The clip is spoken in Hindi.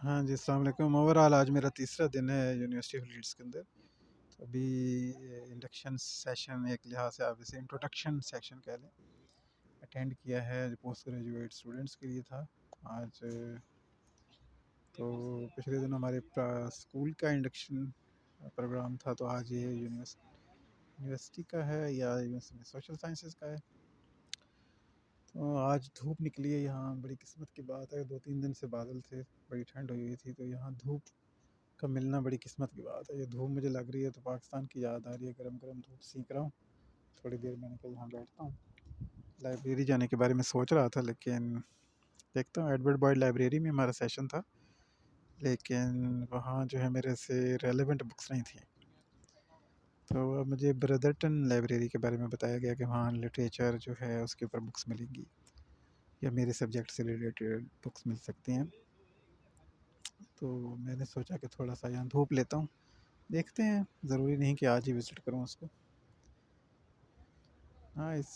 हाँ जी, अस्सलाम वालेकुम। ओवरऑल आज मेरा तीसरा दिन है यूनिवर्सिटी ऑफ लीड्स के अंदर। तो अभी इंडक्शन सेशन एक लिहाज से आप इसे इंट्रोडक्शन सेक्शन कह लें, अटेंड किया है जो पोस्ट ग्रेजुएट स्टूडेंट्स के लिए था। आज तो पिछले दिन हमारे स्कूल का इंडक्शन प्रोग्राम था, तो आज ये यूनिवर्सिटी का है या यूनिवर्सिटी सोशल साइंसेस का है। तो आज धूप निकली है यहाँ, बड़ी किस्मत की बात है। 2-3 दिन से बादल थे, बड़ी ठंड हुई हुई थी, तो यहाँ धूप का मिलना बड़ी किस्मत की बात है। ये धूप मुझे लग रही है तो पाकिस्तान की याद आ रही है, गरम गरम धूप सेक रहा हूँ। थोड़ी देर मैंने कहा यहाँ बैठता हूँ, लाइब्रेरी जाने के बारे में सोच रहा था, लेकिन देखता हूँ। एडवर्ड बॉयड लाइब्रेरी में हमारा सेशन था, लेकिन वहाँ जो है मेरे से रेलेवेंट बुक्स नहीं थी। तो अब मुझे ब्रदरटन लाइब्रेरी के बारे में बताया गया कि वहाँ लिटरेचर जो है उसके ऊपर बुक्स मिलेंगी या मेरे सब्जेक्ट से रिलेटेड बुक्स मिल सकती हैं। तो मैंने सोचा कि थोड़ा सा यहाँ धूप लेता हूँ, देखते हैं। ज़रूरी नहीं कि आज ही विज़िट करूँ उसको। हाँ, इस